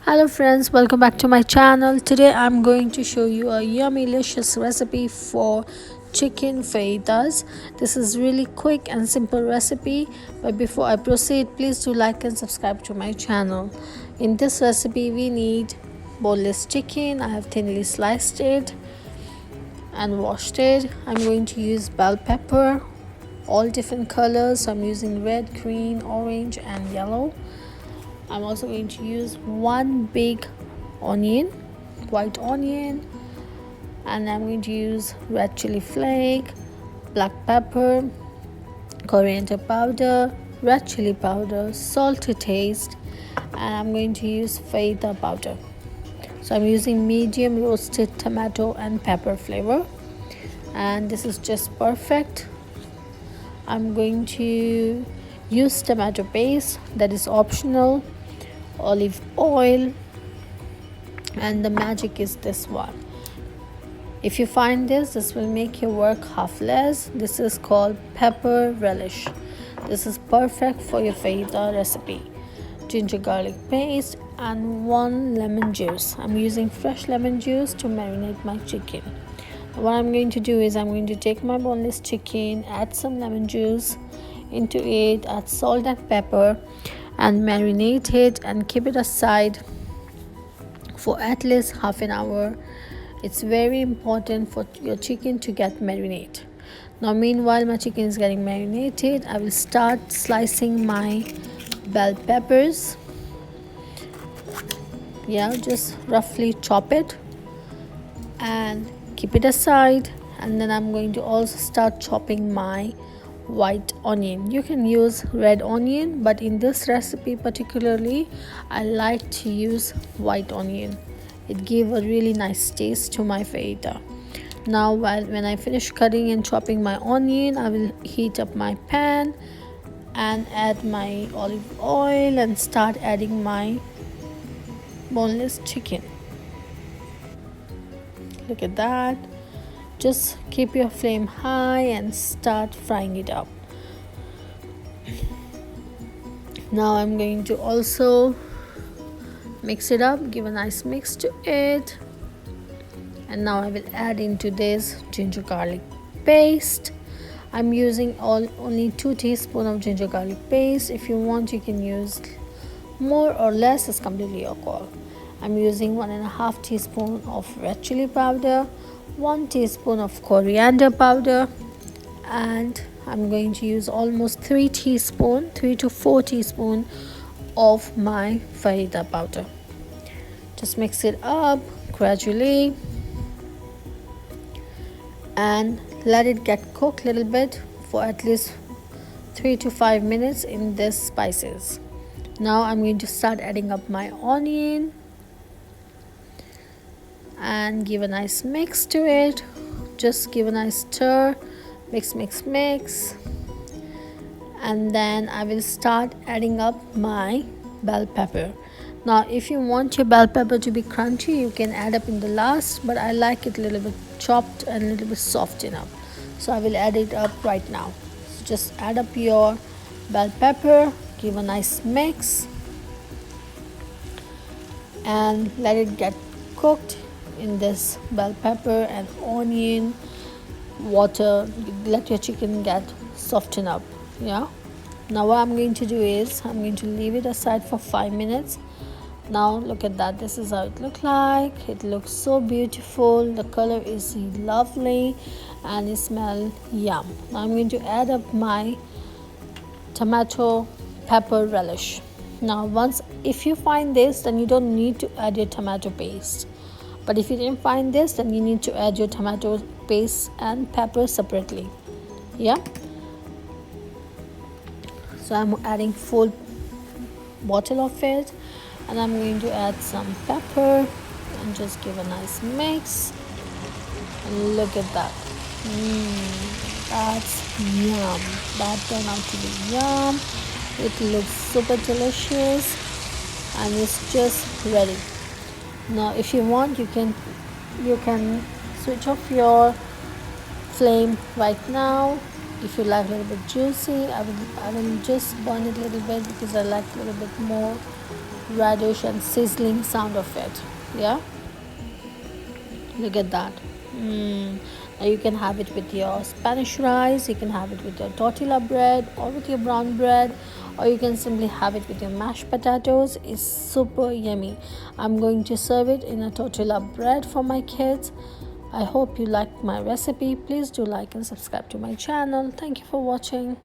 Hello friends, welcome back to my channel. Today I'm going to show you a yummy delicious recipe for chicken fajitas. This is really quick and simple recipe, but before I proceed, please do like and subscribe to my channel. In this recipe we need boneless chicken. I have thinly sliced it and washed it. I'm going to use bell pepper, all different colors. So I'm using red, green, orange and yellow. I'm also going to use one big onion, white onion, and I'm going to use red chili flake, black pepper, coriander powder, red chili powder, salt to taste, and I'm going to use fajita powder. So I'm using medium roasted tomato and pepper flavor, and this is just perfect. I'm going to use tomato paste, that is optional, olive oil, and the magic is this one. If you find this will make your work half less. This is called pepper relish. This is perfect for your fajita recipe. Ginger garlic paste and 1 lemon juice. I'm using fresh lemon juice to marinate my chicken. What I'm going to do is I'm going to take my boneless chicken, add some lemon juice into it, add salt and pepper, and marinate it and keep it aside for at least half an hour. It's very important for your chicken to get marinated. Now meanwhile my chicken is getting marinated, I will start slicing my bell peppers. Just roughly chop it and keep it aside. And then I'm going to also start chopping my white onion. You can use red onion, but in this recipe particularly I like to use white onion. It gives a really nice taste to my fajita. Now when I finish cutting and chopping my onion, I will heat up my pan and add my olive oil and start adding my boneless chicken. Look at that. Just keep your flame high and start frying it up. Now I'm going to also mix it up, give a nice mix to it. And now I will add into this ginger garlic paste. I'm using only 2 teaspoons of ginger garlic paste. If you want, you can use more or less, it's completely your call. I'm using 1.5 teaspoon of red chili powder, 1 teaspoon of coriander powder, and I'm going to use almost 3 to 4 teaspoon of my fajita powder. Just mix it up gradually and let it get cooked a little bit for at least 3 to 5 minutes in this spices. Now I'm going to start adding up my onion and give a nice mix to it. Just give a nice stir, mix, and then I will start adding up my bell pepper. Now if you want your bell pepper to be crunchy, you can add up in the last, but I like it a little bit chopped and a little bit soft enough, so I will add it up right now. So just add up your bell pepper, give a nice mix and let it get cooked in this bell pepper and onion water. Let your chicken get softened up. Now what I'm going to do is I'm going to leave it aside for 5 minutes. Now look at that. This is how it looks like. It looks so beautiful. The color is lovely and it smells yum. Now I'm going to add up my tomato pepper relish. Now if you find this, then you don't need to add your tomato paste. But if you didn't find this, then you need to add your tomato paste and pepper separately. So I'm adding full bottle of it, and I'm going to add some pepper and just give a nice mix. And look at that. That's yum. That turned out to be yum. It looks super delicious and it's just ready. Now if you want, you can switch off your flame right now. If you like a little bit juicy, I will just burn it a little bit because I like a little bit more radish and sizzling sound of it. Yeah, look at that. Now you can have it with your Spanish rice, you can have it with your tortilla bread or with your brown bread, or you can simply have it with your mashed potatoes. It's super yummy. I'm going to serve it in a tortilla bread for my kids. I hope you liked my recipe. Please do like and subscribe to my channel. Thank you for watching.